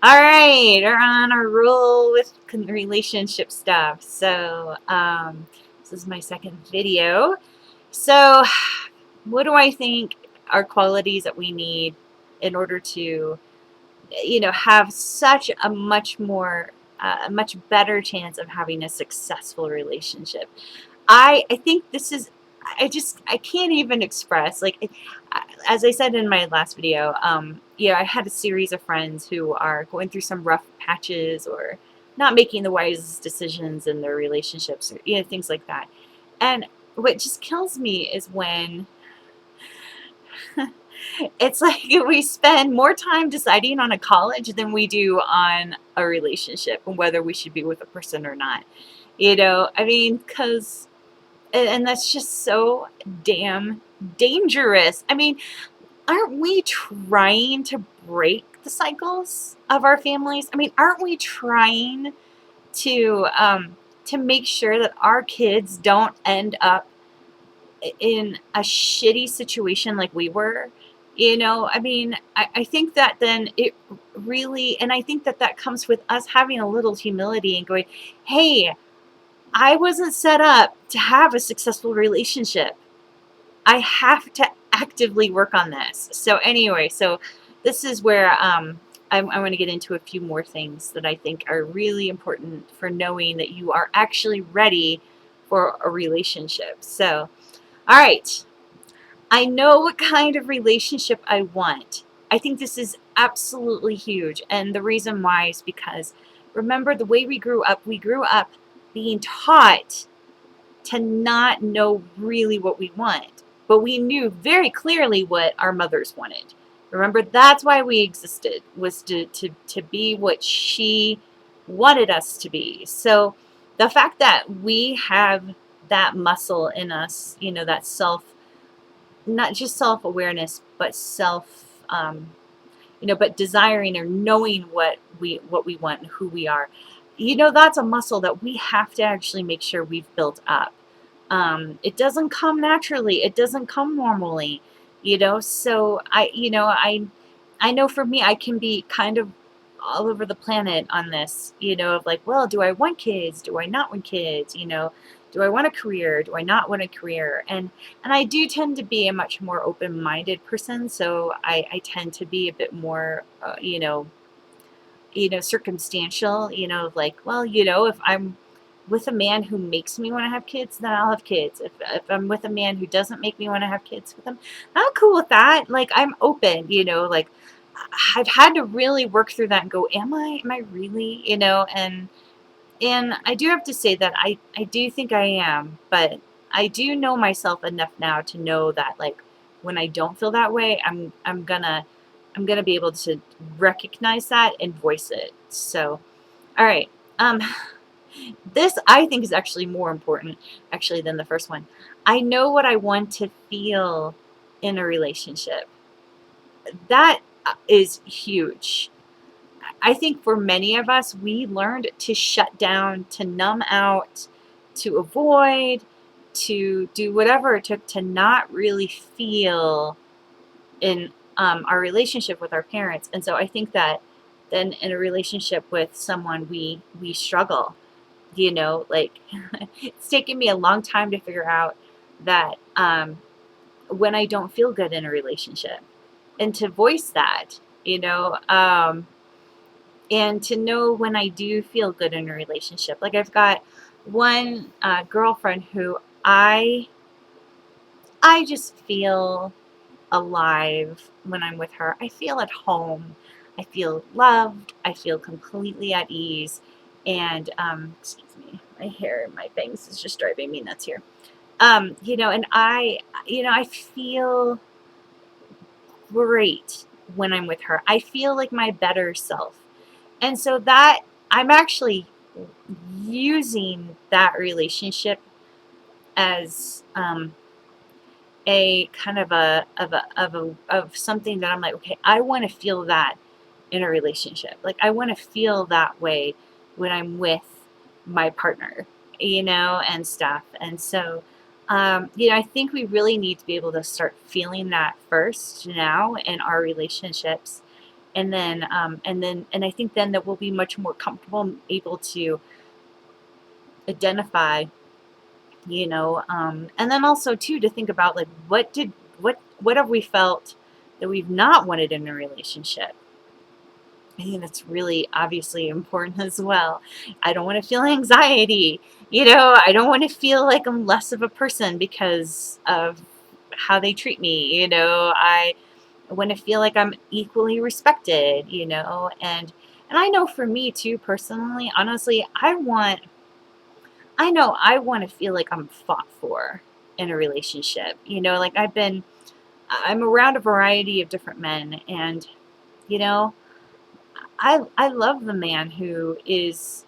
All right, we're on a roll with relationship stuff. This is my second video. So, what do I think are qualities that we need in order to, have such a much better chance of having a successful relationship? I think this is I can't even express as I said in my last video. I had a series of friends who are going through some rough patches or not making the wisest decisions in their relationships, or things like that. And what just kills me is when it's like we spend more time deciding on a college than we do on a relationship and whether we should be with a person or not. I mean, because and that's just so damn dangerous. I mean, aren't we trying to break the cycles of our families? I mean, aren't we trying to make sure that our kids don't end up in a shitty situation like we were? I mean, I think that then it really, and I think that that comes with us having a little humility and going, hey, I wasn't set up to have a successful relationship. I have to actively work on this. So anyway, this is where I'm going to get into a few more things that I think are really important for knowing that you are actually ready for a relationship. So, all right, I know what kind of relationship I want. I think this is absolutely huge. And the reason why is because remember the way we grew up being taught to not know really what we want, but we knew very clearly what our mothers wanted. Remember, that's why we existed, was to be what she wanted us to be. So the fact that we have that muscle in us, that not just self-awareness, but but desiring or knowing what we want and who we are, that's a muscle that we have to actually make sure we've built up. It doesn't come naturally. It doesn't come normally, So I know for me, I can be kind of all over the planet on this, of like, well, do I want kids? Do I not want kids? Do I want a career? Do I not want a career? And I do tend to be a much more open-minded person, so I tend to be a bit more, circumstantial, like, well, if I'm with a man who makes me want to have kids, then I'll have kids. If I'm with a man who doesn't make me want to have kids with him, I'm cool with that. Like, I'm open, like I've had to really work through that and go, am I really, and I do have to say that I do think I am, but I do know myself enough now to know that, like, when I don't feel that way, I'm gonna be able to recognize that and voice it. So, all right. Um, this I think is actually more important actually than the first one. I know what I want to feel in a relationship. That is huge. I think for many of us, we learned to shut down, to numb out, to avoid, to do whatever it took to not really feel in our relationship with our parents. And so I think that then in a relationship with someone, we struggle. Like it's taken me a long time to figure out that when I don't feel good in a relationship, and to voice that, and to know when I do feel good in a relationship. Like, I've got one girlfriend who I just feel alive when I'm with her. I feel at home. I feel loved. I feel completely at ease. And excuse me, my hair and my bangs is just driving me nuts here. And I feel great when I'm with her. I feel like my better self. And so that I'm actually using that relationship as a kind of something that I'm like, okay, I want to feel that in a relationship. Like, I want to feel that way when I'm with my partner, and stuff. And so, I think we really need to be able to start feeling that first now in our relationships. And I think then that we'll be much more comfortable, able to identify, and then also too to think about like what have we felt that we've not wanted in a relationship. I think that's really obviously important as well. I don't want to feel anxiety. I don't want to feel like I'm less of a person because of how they treat me. I want to feel like I'm equally respected, and I know for me too, personally, honestly, I want to feel like I'm fought for in a relationship. Like I'm around a variety of different men, and you know, I love the man who is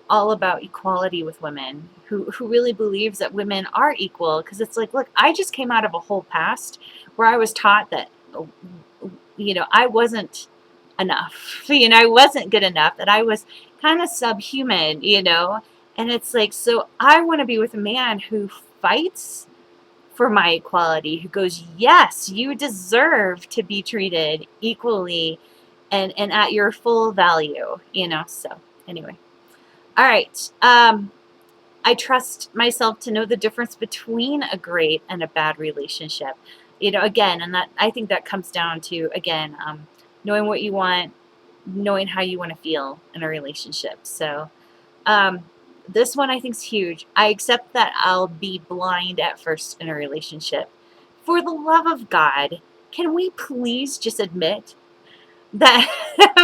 all about equality with women, who really believes that women are equal. Because it's like, look, I just came out of a whole past where I was taught that, I wasn't enough. I wasn't good enough, that I was kind of subhuman, and it's like, so I want to be with a man who fights for my equality, who goes, yes, you deserve to be treated equally and at your full value, so anyway. All right. I trust myself to know the difference between a great and a bad relationship. Again, and that I think that comes down to, again, knowing what you want, knowing how you want to feel in a relationship. So um, this one I think is huge. I accept that I'll be blind at first in a relationship. For the love of God, can we please just admit that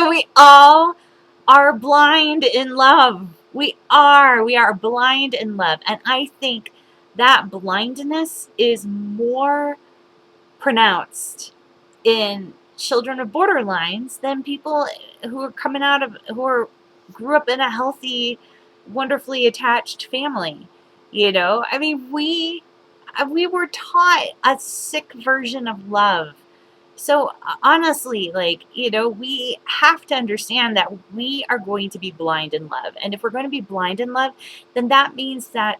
we all are blind in love? We are blind in love. And I think that blindness is more pronounced in children of borderlines than people who are grew up in a healthy, wonderfully attached family. I mean, we were taught a sick version of love. So honestly, like, we have to understand that we are going to be blind in love. And if we're going to be blind in love, then that means that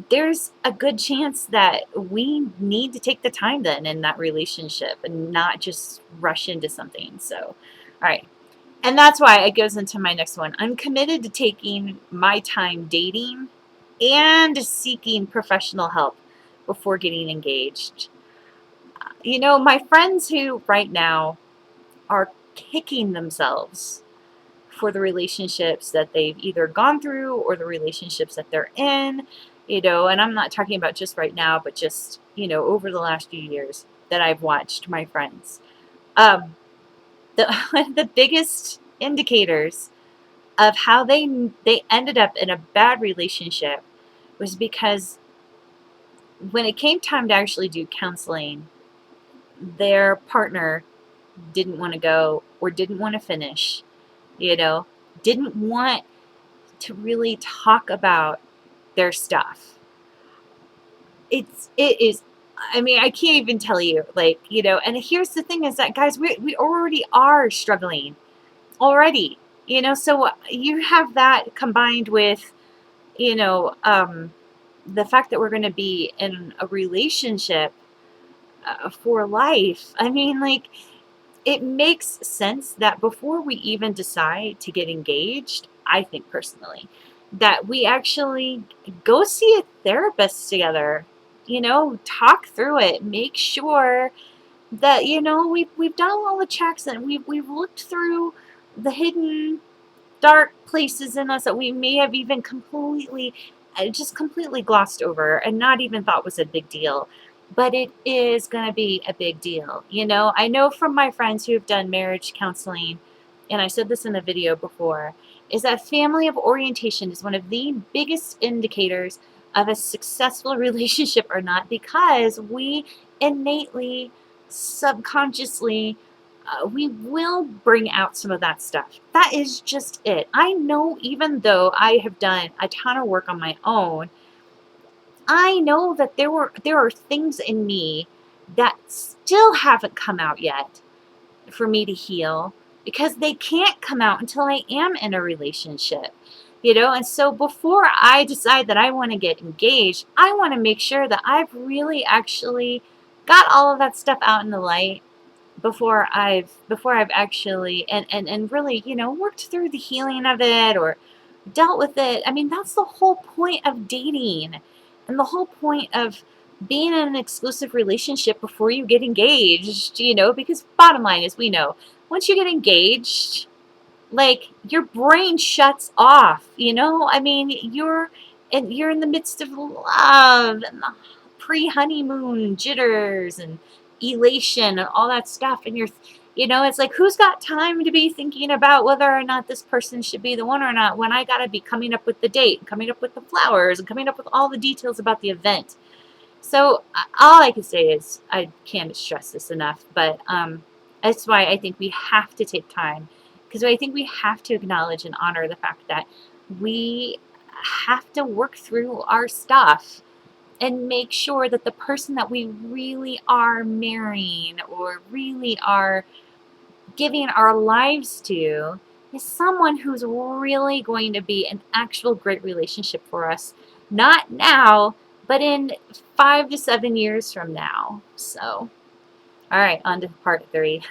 there's a good chance that we need to take the time then in that relationship and not just rush into something. So, all right. And that's why it goes into my next one. I'm committed to taking my time dating and seeking professional help before getting engaged. My friends who right now are kicking themselves for the relationships that they've either gone through or the relationships that they're in, and I'm not talking about just right now, but just, over the last few years that I've watched my friends. One of the biggest indicators of how they ended up in a bad relationship was because when it came time to actually do counseling, their partner didn't want to go or didn't want to finish, you know, didn't want to really talk about their stuff. It is, I mean, I can't even tell you, like, and here's the thing is that, guys, we already are struggling already, so you have that combined with, the fact that we're going to be in a relationship for life. I mean, like, it makes sense that before we even decide to get engaged, I think personally, that we actually go see a therapist together, talk through it, make sure that, we've done all the checks and we've looked through the hidden dark places in us that we may have even completely glossed over and not even thought was a big deal. But it is going to be a big deal. I know from my friends who have done marriage counseling, and I said this in a video before, is that family of orientation is one of the biggest indicators of a successful relationship or not, because we innately, subconsciously, we will bring out some of that stuff. That is just it. I know, even though I have done a ton of work on my own, I know that there are things in me that still haven't come out yet for me to heal, because they can't come out until I am in a relationship. And so before I decide that I want to get engaged, I want to make sure that I've really actually got all of that stuff out in the light, before I've actually and really, worked through the healing of it or dealt with it. I mean, that's the whole point of dating and the whole point of being in an exclusive relationship before you get engaged, because bottom line is we know once you get engaged, like your brain shuts off, I mean, you're in the midst of love and the pre-honeymoon jitters and elation and all that stuff, and it's like, who's got time to be thinking about whether or not this person should be the one or not, when I gotta be coming up with the date, coming up with the flowers, and coming up with all the details about the event. So all I can say is I can't stress this enough, but that's why I think we have to take time, because I think we have to acknowledge and honor the fact that we have to work through our stuff and make sure that the person that we really are marrying or really are giving our lives to is someone who's really going to be an actual great relationship for us, not now, but in 5 to 7 years from now. So, all right, on to part 3.